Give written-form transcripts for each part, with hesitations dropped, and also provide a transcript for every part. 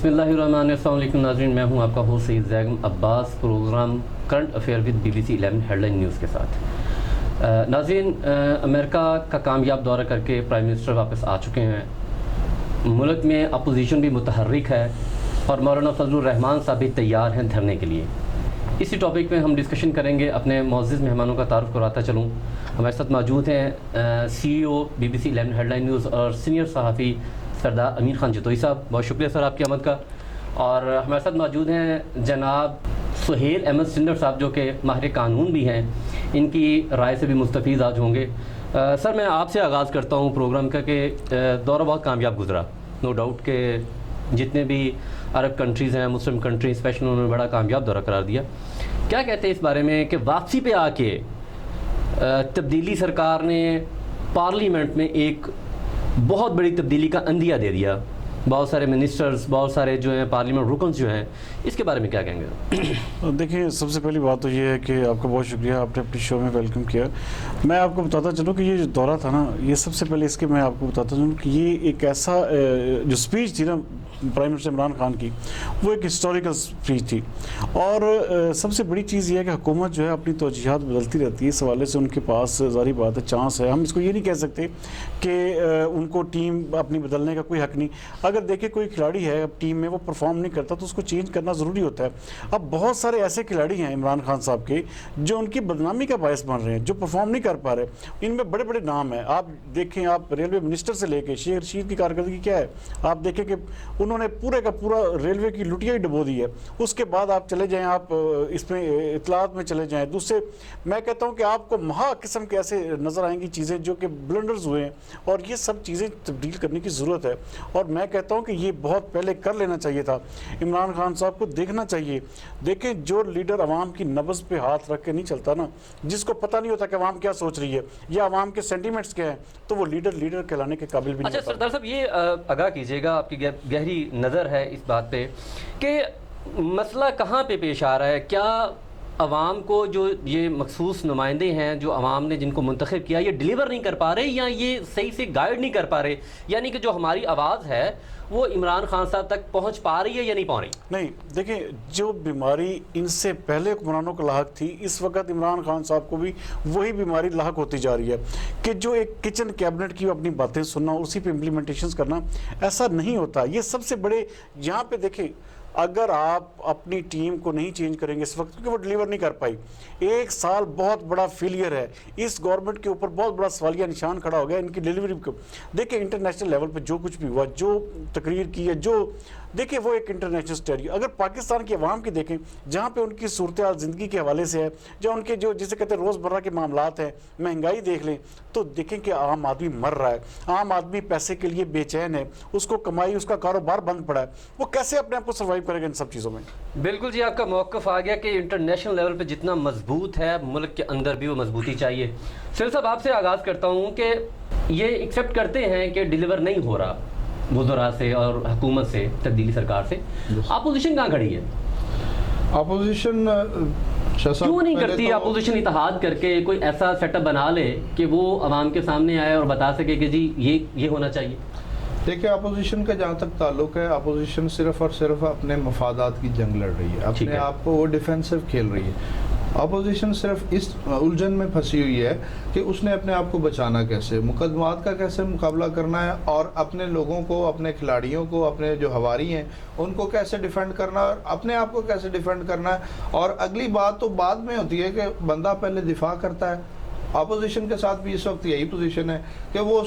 بسم اللہ الرحمن الرحیم۔ السلام علیکم ناظرین، میں ہوں آپ کا host Syed Zaigham Abbas, programme current affair with BBC 11 headline news کے ساتھ۔ ناظرین، امریکہ کا کامیاب دورہ کر کے پرائم منسٹر واپس آ چکے ہیں۔ ملک میں اپوزیشن بھی متحرک ہے اور مولانا فضل الرحمان صاحب بھی تیار ہیں دھرنے کے لیے۔ اسی ٹاپک پہ ہم ڈسکشن کریں گے۔ اپنے معزز مہمانوں کا تعارف کراتا چلوں۔ ہمارے ساتھ موجود ہیں CEO BBC 11 headline news اور سینئر صحافی سردار امین خان جتوئی صاحب، بہت شکریہ سر آپ کی آمد کا۔ اور ہمارے ساتھ موجود ہیں جناب سہیل احمد سندر صاحب، جو کہ ماہر قانون بھی ہیں، ان کی رائے سے بھی مستفیض آج ہوں گے۔ سر، میں آپ سے آغاز کرتا ہوں پروگرام کا کہ دورہ بہت کامیاب گزرا، نو ڈاؤٹ کہ جتنے بھی عرب کنٹریز ہیں، مسلم کنٹریز اسپیشل، انہوں نے بڑا کامیاب دورہ قرار دیا۔ کیا کہتے ہیں اس بارے میں کہ واپسی پہ آ کے تبدیلی سرکار نے پارلیمنٹ میں ایک بہت بڑی تبدیلی کا عندیہ دے دیا، بہت سارے منسٹرز، بہت سارے جو ہیں پارلیمنٹ رکنز جو ہیں، اس کے بارے میں کیا کہیں گے؟ دیکھیں، سب سے پہلی بات تو یہ ہے کہ آپ کا بہت شکریہ، آپ نے اپنی شو میں ویلکم کیا۔ میں آپ کو بتاتا چلوں کہ یہ جو دورہ تھا نا، یہ سب سے پہلے اس کے میں آپ کو بتاتا چلوں کہ یہ ایک ایسا جو سپیچ تھی نا پرائم منسٹر عمران خان کی، وہ ایک ہسٹوریکل سپیچ تھی۔ اور سب سے بڑی چیز یہ ہے کہ حکومت جو ہے اپنی توجیہات بدلتی رہتی ہے، اس حوالے سے ان کے پاس ظاہری بات ہے چانس ہے۔ ہم اس کو یہ نہیں کہہ سکتے کہ ان کو ٹیم اپنی بدلنے کا کوئی حق نہیں۔ اگر دیکھیں کوئی کھلاڑی ہے اب ٹیم میں، وہ پرفارم نہیں کرتا تو اس کو چینج کرنا ضروری ہوتا ہے۔ اب بہت سارے ایسے کھلاڑی ہیں عمران خان صاحب کے جو ان کی بدنامی کا باعث بن رہے ہیں، جو پرفارم نہیں کر پا رہے۔ ان میں بڑے بڑے نام ہیں، آپ دیکھیں، آپ ریلوے منسٹر سے لے کے شیخ رشید کی کارکردگی کیا ہے، آپ دیکھیں کہ انہوں نے پورے کا پورا ریلوے کی لٹیا ہی ڈبو دی ہے۔ اس کے بعد آپ چلے جائیں، آپ اس میں اطلاعات میں چلے جائیں، دوسرے میں کہتا ہوں کہ آپ کو مہا قسم کے ایسے نظر آئیں گی چیزیں جو کہ بلنڈرز ہوئے ہیں، اور یہ سب چیزیں تبدیل کرنے کی ضرورت ہے۔ اور میں کہتا ہوں کہ یہ بہت پہلے کر لینا چاہیے تھا۔ عمران خان صاحب کو دیکھنا چاہیے۔ دیکھیں، جو لیڈر عوام کی نبض پہ ہاتھ رکھ کے نہیں چلتا نا، جس کو پتہ نہیں ہوتا کہ عوام کیا سوچ رہی ہے یا عوام کے سینٹیمنٹس کیا ہیں، تو وہ لیڈر کہلانے کے قابل بھی نہیں ہوتا۔ اچھا سردار صاحب، یہ آگاہ کیجیے گا، آپ کی گہری نظر ہے اس بات پہ کہ مسئلہ کہاں پہ پیش آ رہا ہے؟ کیا عوام کو جو یہ مخصوص نمائندے ہیں جو عوام نے جن کو منتخب کیا، یہ ڈیلیور نہیں کر پا رہے، یا یہ صحیح سے گائیڈ نہیں کر پا رہے؟ یعنی کہ جو ہماری آواز ہے وہ عمران خان صاحب تک پہنچ پا رہی ہے یا نہیں پہنچ رہی؟ نہیں، دیکھیں، جو بیماری ان سے پہلے حکمرانوں کو لاحق تھی، اس وقت عمران خان صاحب کو بھی وہی بیماری لاحق ہوتی جا رہی ہے کہ جو ایک کچن کیبنٹ کی اپنی باتیں سننا، اسی پہ امپلیمنٹیشنز کرنا، ایسا نہیں ہوتا۔ یہ سب سے بڑے یہاں پہ دیکھیں، اگر آپ اپنی ٹیم کو نہیں چینج کریں گے اس وقت، کیونکہ وہ ڈیلیور نہیں کر پائی، ایک سال بہت بڑا فیلئر ہے۔ اس گورنمنٹ کے اوپر بہت بڑا سوالیہ نشان کھڑا ہو گیا ان کی ڈیلیوری کو۔ دیکھیں، انٹرنیشنل لیول پہ جو کچھ بھی ہوا، جو تقریر کی ہے، جو دیکھیں، وہ ایک انٹرنیشنل اسٹیج۔ اگر پاکستان کی عوام کی دیکھیں، جہاں پہ ان کی صورتحال زندگی کے حوالے سے ہے، جو ان کے جو جسے کہتے ہیں روزمرہ کے معاملات ہیں، مہنگائی دیکھ لیں تو دیکھیں کہ عام آدمی مر رہا ہے، عام آدمی پیسے کے لیے بے چین ہے، اس کو کمائی، اس کا کاروبار بند پڑا ہے، وہ کیسے اپنے آپ کو سروائیو کرے گا ان سب چیزوں میں؟ بالکل جی، آپ کا موقف آ گیا کہ انٹرنیشنل لیول پہ جتنا مضبوط ہے، ملک کے اندر بھی وہ مضبوطی چاہیے۔ سر صاحب، آپ سے آغاز کرتا ہوں کہ یہ ایکسیپٹ کرتے ہیں کہ ڈیلیور نہیں ہو رہا وزراء سے اور حکومت سے، تبدیلی سرکار سے، اپوزیشن کہاں کھڑی ہے؟ اپوزیشن کیوں نہیں کرتی اپوزیشن اتحاد کر کے کوئی ایسا سیٹ اپ بنا لے کہ وہ عوام کے سامنے آئے اور بتا سکے کہ جی یہ ہونا چاہیے؟ دیکھیں، اپوزیشن کا جہاں تک تعلق ہے، اپوزیشن صرف اور صرف اپنے مفادات کی جنگ لڑ رہی ہے، اپنے آپ کو وہ ڈیفینسو کھیل رہی ہے۔ اپوزیشن صرف اس الجھن میں پھنسی ہوئی ہے کہ اس نے اپنے آپ کو بچانا کیسے، مقدمات کا کیسے مقابلہ کرنا ہے، اور اپنے لوگوں کو، اپنے کھلاڑیوں کو، اپنے جو ہواری ہیں ان کو کیسے ڈیفینڈ کرنا ہے، اور اپنے آپ کو کیسے ڈیفینڈ کرنا ہے۔ اور اگلی بات تو بعد میں ہوتی ہے کہ بندہ پہلے دفاع کرتا ہے۔ اپوزیشن کے ساتھ بھی اس وقت یہی پوزیشن ہے کہ وہ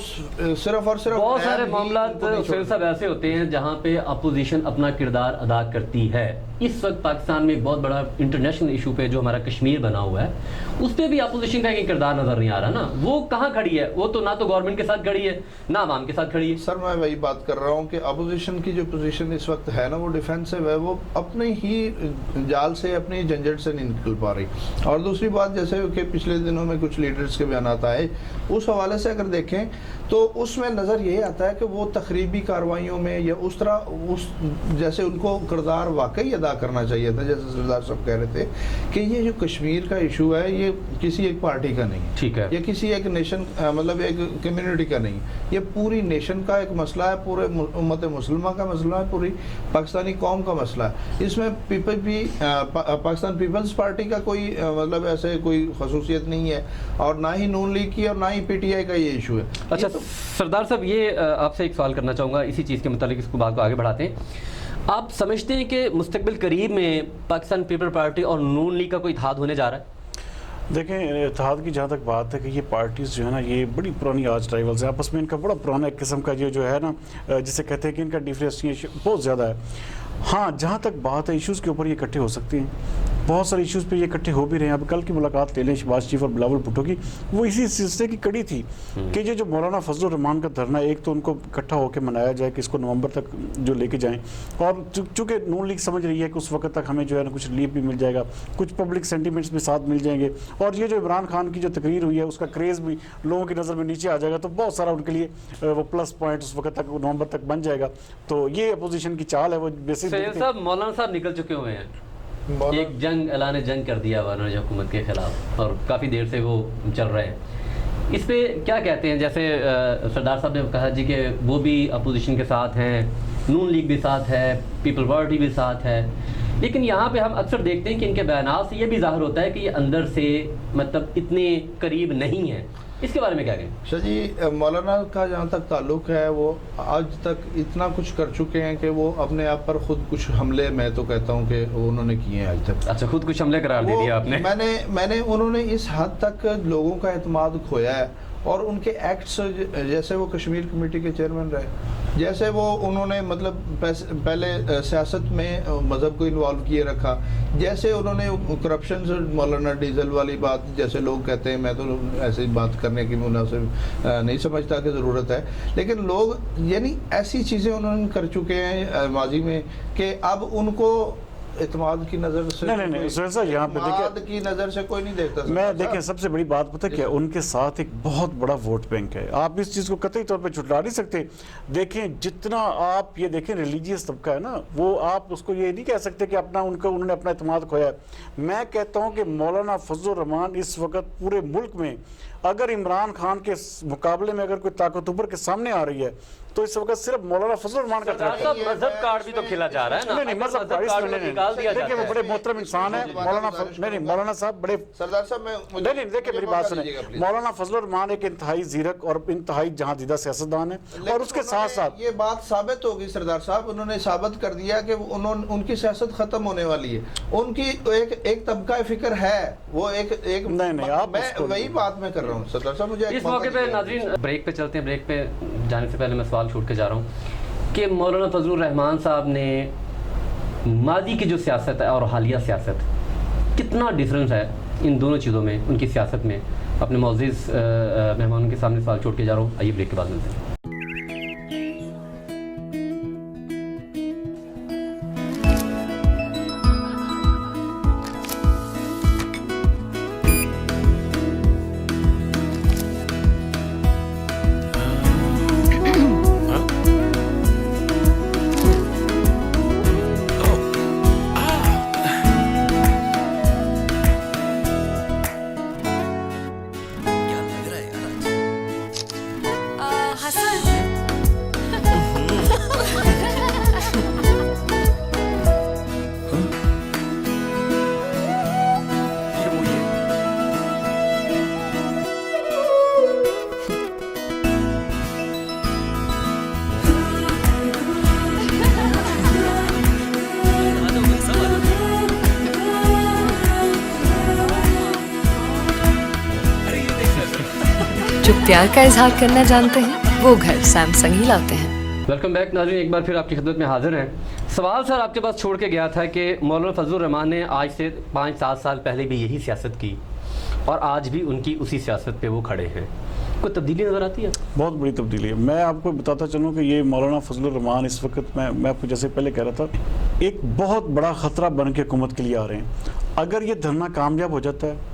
صرف اور صرف بہت سارے معاملات صاحب ایسے ہوتے ہیں جہاں پہ اپوزیشن اپنا کردار ادا کرتی ہے۔ اس وقت پاکستان میں ایک بہت بڑا انٹرنیشنل ایشو پہ جو ہمارا کشمیر بنا ہوا ہے، اس پہ بھی اپوزیشن کا ایک کردار نظر نہیں آ رہا نا۔ وہ کہاں کھڑی ہے؟ وہ تو نہ تو گورنمنٹ کے ساتھ کھڑی ہے، نہ عوام کے ساتھ کھڑی ہے۔ سر، میں وہی بات کر رہا ہوں کہ اپوزیشن کی جو پوزیشن اس وقت ہے نا، وہ ڈیفینسو ہے، وہ اپنے ہی جال سے، اپنی جھنجھٹ سے نہیں نکل پا رہی۔ اور دوسری بات، جیسے کہ پچھلے دنوں میں کچھ لیڈر لیڈرز کے بیانات آئے, اس حوالے سے اگر دیکھیں تو اس میں نظر یہی آتا ہے کہ وہ تخریبی کارروائیوں میں یا اس طرح جیسے ان کو کردار واقعی ادا کرنا چاہیے تھا, جیسے سردار صاحب کہہ رہے تھے کہ یہ جو کشمیر کا ایشو ہے یہ کسی ایک پارٹی کا نہیں, ٹھیک ہے, یہ کسی ایک نیشن مطلب ایک کمیونٹی کا نہیں, یہ پوری نیشن کا ایک مسئلہ ہے, پورے امت مسلمہ کا مسئلہ ہے, پوری پاکستانی قوم کا مسئلہ ہے. اس میں پاکستان پیپلز پارٹی کا کوئی مطلب ایسے کوئی خصوصیت نہیں ہے, اور نہ ہی نون لیگ کی اور نہ ہی پی ٹی آئی کا یہ ایشو ہے. اچھا سردار صاحب, یہ آپ سے ایک سوال کرنا چاہوں گا اسی چیز کے متعلق, اس کو بات کو آگے بڑھاتے ہیں. آپ سمجھتے ہیں کہ مستقبل قریب میں پاکستان پیپل پارٹی اور نون لیگ کا کوئی اتحاد ہونے جا رہا ہے؟ دیکھیں اتحاد کی جہاں تک بات ہے کہ یہ پارٹیز جو ہے نا یہ بڑی پرانی آج رائیولز ہیں آپس میں, ان کا بڑا پرانا ایک قسم کا یہ جو ہے نا جسے کہتے ہیں کہ ان کا ڈیفرینشیشن بہت زیادہ ہے. ہاں جہاں تک بات ہے ایشوز کے اوپر یہ اکٹھے ہو سکتے ہیں, بہت سارے ایشوز پہ یہ اکٹھے ہو بھی رہے ہیں. اب کل کی ملاقات لے لیں شہباز شریف اور بلاول بھٹو کی, وہ اسی سلسلے کی کڑی تھی کہ یہ جو مولانا فضل الرحمان کا دھرنا, ایک تو ان کو اکٹھا ہو کے منایا جائے کہ اس کو نومبر تک جو لے کے جائیں, اور چونکہ نون لیگ سمجھ رہی ہے کہ اس وقت تک ہمیں جو ہے نا کچھ ریلیف بھی مل جائے گا, کچھ پبلک سینٹیمنٹس بھی ساتھ مل جائیں گے, اور یہ جو عمران خان کی جو تقریر ہوئی ہے اس کا کریز بھی لوگوں کی نظر میں نیچے آ جائے گا, تو بہت سارا ان کے لیے وہ پلس پوائنٹ اس وقت تک نومبر تک بن جائے گا. تو یہ اپوزیشن کی چال ہے. وہ مولانا صاحب نکل چکے ہوئے ہیں, ایک جنگ اعلان جنگ کر دیا ورنہ حکومت کے خلاف, اور کافی دیر سے وہ چل رہے ہیں. اس پہ کیا کہتے ہیں؟ جیسے سردار صاحب نے کہا جی کہ وہ بھی اپوزیشن کے ساتھ ہیں, نون لیگ بھی ساتھ ہے, پیپل پارٹی بھی ساتھ ہے, لیکن یہاں پہ ہم اکثر دیکھتے ہیں کہ ان کے بیانات سے یہ بھی ظاہر ہوتا ہے کہ یہ اندر سے مطلب اتنے قریب نہیں ہیں. اس کے بارے میں کیا کہیں؟ شاہ جی, مولانا کا جہاں تک تعلق ہے وہ آج تک اتنا کچھ کر چکے ہیں کہ وہ اپنے آپ پر خود کچھ حملے, میں تو کہتا ہوں کہ انہوں نے کیے ہیں آج تک. اچھا, خود کچھ حملے قرار دے دیا آپ نے. میں نے انہوں نے اس حد تک لوگوں کا اعتماد کھویا ہے, اور ان کے ایکٹس جیسے وہ کشمیر کمیٹی کے چیئرمین رہے, جیسے وہ انہوں نے مطلب پہلے سیاست میں مذہب کو انوالو کیے رکھا, جیسے انہوں نے کرپشن سے مولانا ڈیزل والی بات, جیسے لوگ کہتے ہیں, میں تو ایسی بات کرنے کی مناسب نہیں سمجھتا کہ ضرورت ہے, لیکن لوگ یعنی ایسی چیزیں انہوں نے کر چکے ہیں ماضی میں کہ اب ان کو اعتماد کی نظر سے نہیں سہیل صاحب یہاں پہ اعتماد کی نظر سے کوئی نہیں دیکھتا. میں دیکھیں سب سے بڑی بات پتہ کیا, ان کے ساتھ ایک بہت بڑا ووٹ بینک ہے. آپ اس چیز کو قطعی طور پہ جھٹلا نہیں سکتے. دیکھیں جتنا آپ یہ دیکھیں ریلیجیس طبقہ ہے نا, وہ آپ اس کو یہ نہیں کہہ سکتے کہ انہوں نے اپنا اعتماد کھویا ہے. میں کہتا ہوں کہ مولانا فضل الرحمان اس وقت پورے ملک میں اگر عمران خان کے مقابلے میں اگر کوئی طاقت ابھر کے سامنے آ رہی ہے تو اس وقت صرف مولانا فضل الرحمان کا طرف ہے. مذہب کارڈ بھی تو کھیلا جا رہا ہے نا. نہیں مذہب کارڈ دیکھیں وہ بڑے محترم انسان ہیں مولانا صاحب بڑے سردار صاحب نہیں دیکھیں میری بات سنیں. مولانا فضل الرحمان ایک انتہائی زیرک اور انتہائی جہاں دیدہ سیاستدان ہے, اور اس کے ساتھ ساتھ یہ بات ثابت ہوگی سردار صاحب, انہوں نے ثابت کر دیا کہ ان کی سیاست ختم ہونے والی ہے. ان کی ایک طبقہ فکر ہے, وہ ایک نہیں آپ وہی بات میں کر رہا ہوں سردار صاحب. مجھے اس موقع پہ ناظرین بریک پہ چلتے ہیں. بریک پہ جانے سے پہلے میں سوال چھوڑ کے جا رہا ہوں کہ مولانا فضل الرحمان صاحب نے ماضی کی جو سیاست ہے اور حالیہ سیاست, کتنا ڈیفرنس ہے ان دونوں چیزوں میں, ان کی سیاست میں. اپنے معزز مہمانوں کے سامنے سوال چھوڑ کے جا رہا ہوں. آئیے بریک کے بعد ملتے ہیں. جو پیار کا اظہار کرنا جانتے ہیں وہ گھر سیمسنگ ہی لاتے ہیں. ویلکم بیک ناظرین, ایک بار پھر آپ کی خدمت میں حاضر ہیں. سوال سر آپ کے پاس چھوڑ کے گیا تھا کہ مولانا فضل الرحمان نے آج سے 5-7 سال پہلے بھی یہی سیاست کی, اور آج بھی ان کی اسی سیاست پہ وہ کھڑے ہیں. کوئی تبدیلی نظر آتی ہے؟ بہت بڑی تبدیلی ہے. میں آپ کو بتاتا چلوں کہ یہ مولانا فضل الرحمان اس وقت میں آپ کو جیسے پہلے کہہ رہا تھا, ایک بہت بڑا خطرہ بن کے حکومت کے لیے آ رہے ہیں. اگر یہ دھرنا کامیاب ہو جاتا ہے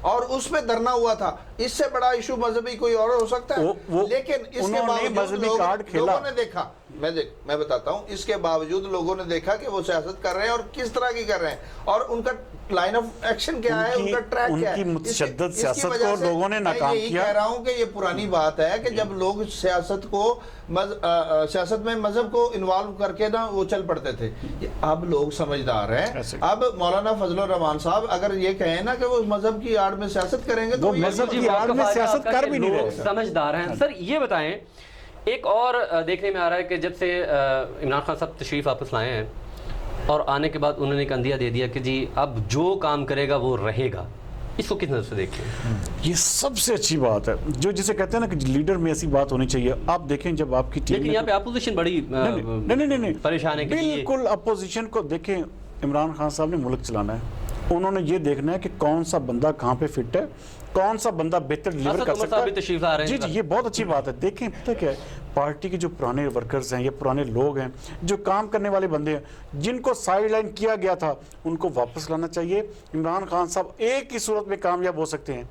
اور اس پہ دھرنا ہوا تھا. اس سے بڑا ایشو مذہبی کوئی اور ہو سکتا ہے؟ لیکن اس کے باوجود لوگوں نے دیکھا, میں بتاتا ہوں, اس کے باوجود لوگوں نے دیکھا کہ وہ سیاست کر رہے ہیں اور کس طرح کی کر رہے ہیں, اور ان کا لائن آف ایکشن کیا ہے, ان کا ٹریک کیا ہے. ان کی متشدد سیاست کو لوگوں نے ناکام کیا. میں یہی کہہ رہا ہوں کہ یہ پرانی بات ہے کہ جب لوگ سیاست میں مذہب کو انوالو کر کے نا وہ چل پڑتے تھے. اب لوگ سمجھدار ہیں. اب مولانا فضل الرحمان صاحب اگر یہ کہیں نا کہ وہ مذہب کی آڑ میں سیاست کریں گے تو مذہب کی آڑ میں سیاست کر بھی نہیں رہے, سمجھدار ہیں. سر یہ بتائیں, ایک اور دیکھنے میں آ رہا ہے کہ جب سے عمران خان صاحب تشریف واپس لائے ہیں اور آنے کے بعد انہوں نے ایک اندیا دے دیا کہ جی اب جو کام کرے گا وہ رہے گا, اس کو کس نظر سے دیکھتے ہیں؟ یہ سب سے اچھی بات ہے جو جسے کہتے ہیں نا کہ لیڈر میں ایسی بات ہونی چاہیے. آپ دیکھیں جب آپ کی ٹیم, لیکن یہاں پہ اپوزیشن بڑی نہیں پریشان ہے. بالکل اپوزیشن کو دیکھیں, عمران خان صاحب نے ملک چلانا ہے, انہوں نے یہ دیکھنا ہے کہ کون سا بندہ کہاں پہ فٹ ہے, کون سا بندہ بہتر ڈیلیور کر سکتا ہے. جی جی, یہ بہت اچھی بات ہے. دیکھیں پتہ کیا ہے, پارٹی کے جو پرانے ورکرز ہیں یا پرانے لوگ ہیں جو کام کرنے والے بندے ہیں جن کو سائیڈ لائن کیا گیا تھا ان کو واپس لانا چاہیے. عمران خان صاحب ایک ہی صورت میں کامیاب ہو سکتے ہیں,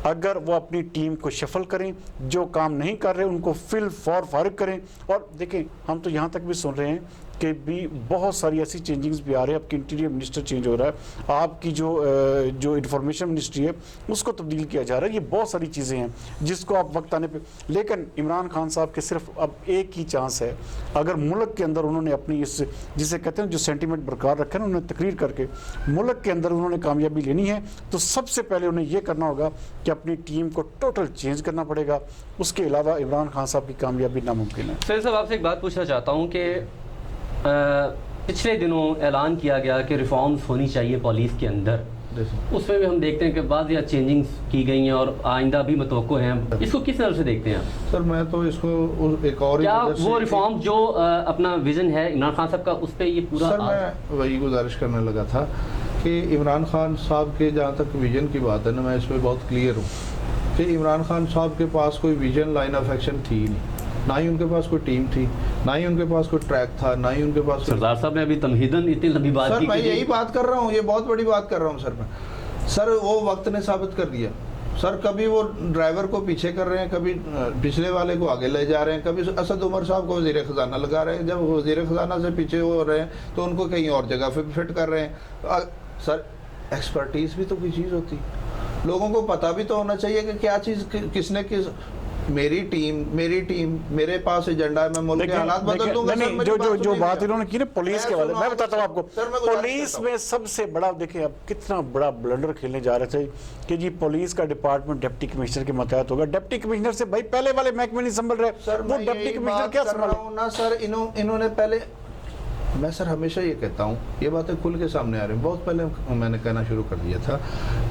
اگر وہ اپنی ٹیم کو شفل کریں, جو کام نہیں کر رہے ان کو فارغ کریں. اور دیکھیں ہم تو یہاں تک بھی سن رہے ہیں کہ بھی بہت ساری ایسی چینجنگز بھی آ رہے ہیں. آپ کی انٹیریئر منسٹر چینج ہو رہا ہے, آپ کی جو انفارمیشن منسٹری ہے اس کو تبدیل کیا جا رہا ہے. یہ بہت ساری چیزیں ہیں جس کو آپ وقت آنے پہ, لیکن عمران خان صاحب کے صرف اب ایک ہی چانس ہے. اگر ملک کے اندر انہوں نے اپنی اس جسے کہتے ہیں جو سینٹیمنٹ برقرار رکھا ہے, انہوں نے تقریر کر کے ملک کے اندر انہوں نے کامیابی لینی ہے, تو سب سے پہلے انہیں یہ کرنا ہوگا کہ اپنی ٹیم کو ٹوٹل چینج کرنا پڑے گا. اس کے علاوہ عمران خان صاحب کی کامیابی ناممکن ہے. سر صاحب آپ سے ایک بات پوچھنا چاہتا ہوں کہ پچھلے دنوں اعلان کیا گیا کہ ریفارمز ہونی چاہیے پولیس کے اندر, اس میں بھی ہم دیکھتے ہیں کہ بعض یا چینجنگز کی گئی ہیں اور آئندہ بھی متوقع ہیں, اس کو کس طرح سے دیکھتے ہیں آپ؟ سر میں تو اس کو ایک اور کیا وہ ریفارم جو اپنا ویژن ہے عمران خان صاحب کا اس پہ یہ پورا؟ سر میں وہی گزارش کرنے لگا تھا کہ عمران خان صاحب کے جہاں تک ویژن کی بات ہے نا, میں اس پہ بہت کلیئر ہوں کہ عمران خان صاحب کے پاس کوئی ویژن لائن آف ایکشن تھی ہی نہیں, نہ ہی ان کے پاس کوئی ٹیم تھی, نہ ہی ان کے پاس کوئی ٹریک تھا, نہ ہی ان کے پاس. سردار صاحب نے ابھی تمہیداً اتنی لمبی بات کی. سر میں یہی بات کر رہا ہوں, یہ بہت بڑی بات کر رہا ہوں سر میں. سر وہ وقت نے ثابت کر دیا. سر کبھی وہ ڈرائیور کو پیچھے کر رہے ہیں, کبھی پچھلے والے کو آگے لے جا رہے ہیں, کبھی اسد عمر صاحب کو وزیر خزانہ لگا رہے ہیں, جب وزیر خزانہ سے پیچھے ہو رہے ہیں تو ان کو کہیں اور جگہ پہ فٹ کر رہے ہیں. سر ایکسپرٹیز بھی تو کوئی چیز ہوتی, لوگوں کو پتہ بھی تو ہونا چاہیے کہ کیا چیز کس نے کس. میری ٹیم میرے پاس ایجنڈا ہے, میں ملک کے حالات بدل دوں گا. جو بات انہوں نے کی نا پولیس کے والے, میں بتاتا ہوں آپ کو, پولیس میں سب سے بڑا دیکھیں اب کتنا بڑا بلنڈر کھیلنے جا رہے تھے کہ جی پولیس کا ڈپارٹمنٹ ڈپٹی کمشنر کے ماتحت ہوگا. ڈپٹی کمشنر سے بھائی پہلے والے محکمے نہیں سنبھل رہے, وہ ڈپٹی کمشنر کیا سنبھل. سر انہوں نے پہلے, میں سر ہمیشہ یہ کہتا ہوں, یہ باتیں کھل کے سامنے آ رہی ہیں. بہت پہلے میں نے کہنا شروع کر دیا تھا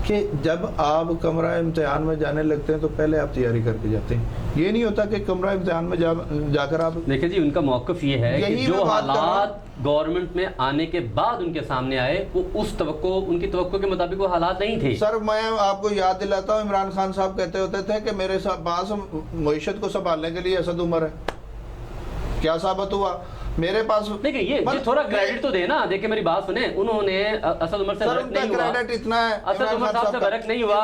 کہ جب آپ کمرہ امتحان میں جانے لگتے ہیں تو پہلے آپ تیاری کر کے جاتے ہیں. یہ نہیں ہوتا کہ کمرہ امتحان میں جا کر آپ دیکھیں جی ان کا موقف یہ ہے کہ جو حالات گورنمنٹ میں آنے کے بعد ان کے سامنے آئے وہ ان کی توقع کے مطابق وہ حالات نہیں تھے. سر میں آپ کو یاد دلاتا ہوں, عمران خان صاحب کہتے ہوتے تھے کہ میرے پاس معیشت کو سنبھالنے کے لیے اسد عمر ہے. کیا ثابت ہوا؟ میرے پاس دیکھیں یہ تھوڑا کریڈٹ تو دے نا. دیکھیں میری بات سنیں, انہوں نے اسد عمر سے برک نہیں ہوا, اسد عمر صاحب سے برک نہیں ہوا,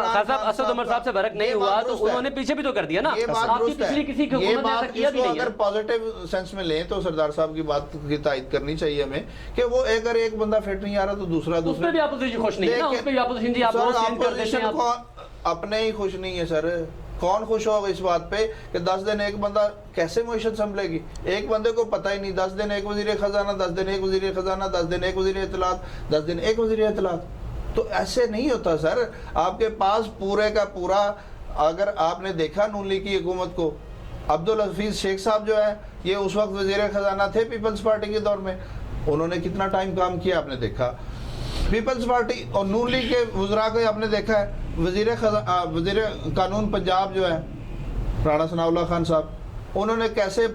اسد عمر صاحب سے برک نہیں ہوا تو انہوں نے پیچھے بھی تو کر دیا نا. آپ کی پچھلی کسی حکومت نے ایسا کیا بھی نہیں ہے. اگر پازیٹیو سینس میں لیں تو سردار صاحب کی بات کی تائید کرنی چاہیے ہمیں کہ وہ اگر ایک بندہ فٹ نہیں آ رہا تو دوسرا اس پہ بھی اپوزیشن خوش نہیں ہے نا, اس پہ بھی اپوزیشن جی آپ وہ چینج کر دیتے ہیں. اپنے ہی خوش نہیں ہے سر. کون خوش ہوگا اس بات پہ کہ 10 دن ایک بندہ کیسے معیشت سنبھلے گی؟ ایک بندے کو پتہ ہی نہیں, 10 دن ایک وزیر خزانہ, 10 دن ایک وزیر خزانہ, 10 دن ایک وزیر اطلاعات, 10 دن ایک وزیر اطلاعات. تو ایسے نہیں ہوتا سر. آپ کے پاس پورے کا پورا, اگر آپ نے دیکھا نون لیگ کی حکومت کو, عبدالحفیظ شیخ صاحب جو ہے یہ اس وقت وزیر خزانہ تھے پیپلز پارٹی کے دور میں, انہوں نے کتنا ٹائم کام کیا آپ نے دیکھا. پیپلز پارٹی اور نون لیگ کے وزراء کو آپ نے دیکھا ہے. وزیر قانون پنجاب جو ہے رانا ثناء اللہ خان صاحب, انہوں نے کیسے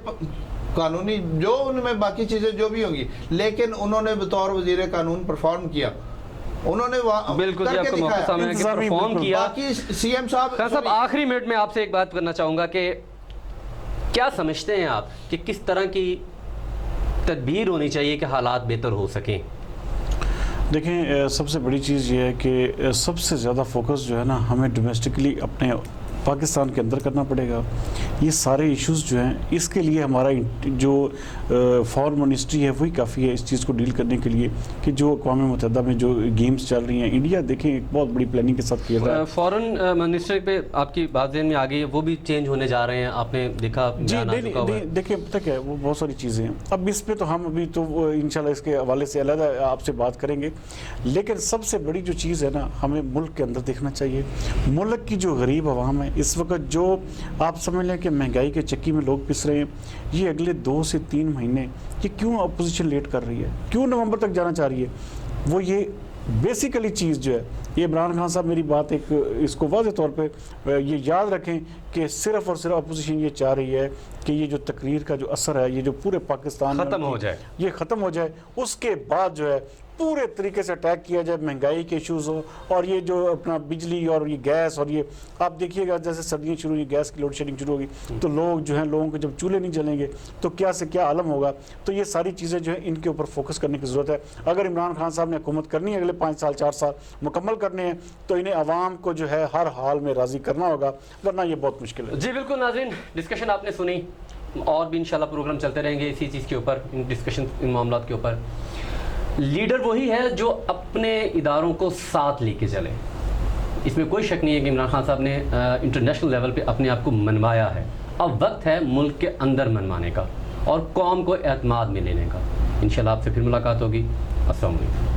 قانونی جو ان میں باقی چیزیں جو بھی ہوں گی, لیکن انہوں نے بطور وزیر قانون پرفارم کیا. انہوں نے بالکل جی آپ کو موقع سامنے ہے کہ پرفارم کیا. باقی سی ایم صاحب آخری منٹ میں آپ سے ایک بات کرنا چاہوں گا کہ کیا سمجھتے ہیں آپ کہ کس طرح کی تدبیر ہونی چاہیے کہ حالات بہتر ہو سکیں؟ دیکھیں سب سے بڑی چیز یہ ہے کہ سب سے زیادہ فوکس جو ہے نا ہمیں ڈومیسٹکلی اپنے پاکستان کے اندر کرنا پڑے گا. یہ سارے ایشوز جو ہیں اس کے لیے ہمارا جو فارن منسٹری ہے وہی کافی ہے اس چیز کو ڈیل کرنے کے لیے کہ جو اقوام متحدہ میں جو گیمز چل رہی ہیں انڈیا دیکھیں ایک بہت بڑی پلاننگ کے ساتھ کیا جا رہا ہے. فارن منسٹری پہ آپ کی بات ذہن میں آ گئی ہے, وہ بھی چینج ہونے جا رہے ہیں, آپ نے دیکھا؟ جی نہیں دیکھیں پتہ کیا ہے وہ بہت ساری چیزیں ہیں. اب اس پہ تو ہم ابھی تو انشاءاللہ اس کے حوالے سے علیحدہ آپ سے بات کریں گے, لیکن سب سے بڑی جو چیز ہے نا ہمیں ملک کے اندر دیکھنا چاہیے. ملک کی جو غریب عوام ہے اس وقت جو آپ سمجھ لیں کہ مہنگائی کے چکی میں لوگ پس رہے ہیں, یہ اگلے 2 سے 3 مہینے یہ کیوں اپوزیشن لیٹ کر رہی ہے, کیوں نومبر تک جانا چاہ رہی ہے؟ وہ یہ بیسیکلی چیز جو ہے یہ عمران خان صاحب میری بات ایک اس کو واضح طور پہ یہ یاد رکھیں کہ صرف اور صرف اپوزیشن یہ چاہ رہی ہے کہ یہ جو تقریر کا جو اثر ہے یہ جو پورے پاکستان میں ختم ہو جائے, یہ ختم ہو جائے. اس کے بعد جو ہے پورے طریقے سے اٹیک کیا جائے, مہنگائی کے ایشوز ہو اور یہ جو اپنا بجلی اور یہ گیس اور یہ آپ دیکھیے گا جیسے سردیاں شروع ہوئی گیس کی لوڈ شیڈنگ شروع ہوگی تو لوگ جو ہیں لوگوں کو جب چولہے نہیں جلیں گے تو کیا سے کیا عالم ہوگا. تو یہ ساری چیزیں جو ہیں ان کے اوپر فوکس کرنے کی ضرورت ہے. اگر عمران خان صاحب نے حکومت کرنی ہے اگلے 5 سال 4 سال مکمل کرنے ہیں تو انہیں عوام کو جو ہے ہر حال میں راضی کرنا ہوگا, ورنہ یہ بہت مشکل ہے. جی بالکل ناظرین, ڈسکشن آپ نے سنی اور بھی انشاءاللہ پروگرام چلتے رہیں گے اسی چیز کے اوپر, ان ڈسکشن ان معاملات کے اوپر. لیڈر وہی ہے جو اپنے اداروں کو ساتھ لے کے چلے, اس میں کوئی شک نہیں ہے کہ عمران خان صاحب نے انٹرنیشنل لیول پہ اپنے آپ کو منوایا ہے. اب وقت ہے ملک کے اندر منوانے کا اور قوم کو اعتماد میں لینے کا. انشاءاللہ آپ سے پھر ملاقات ہوگی. السلام علیکم.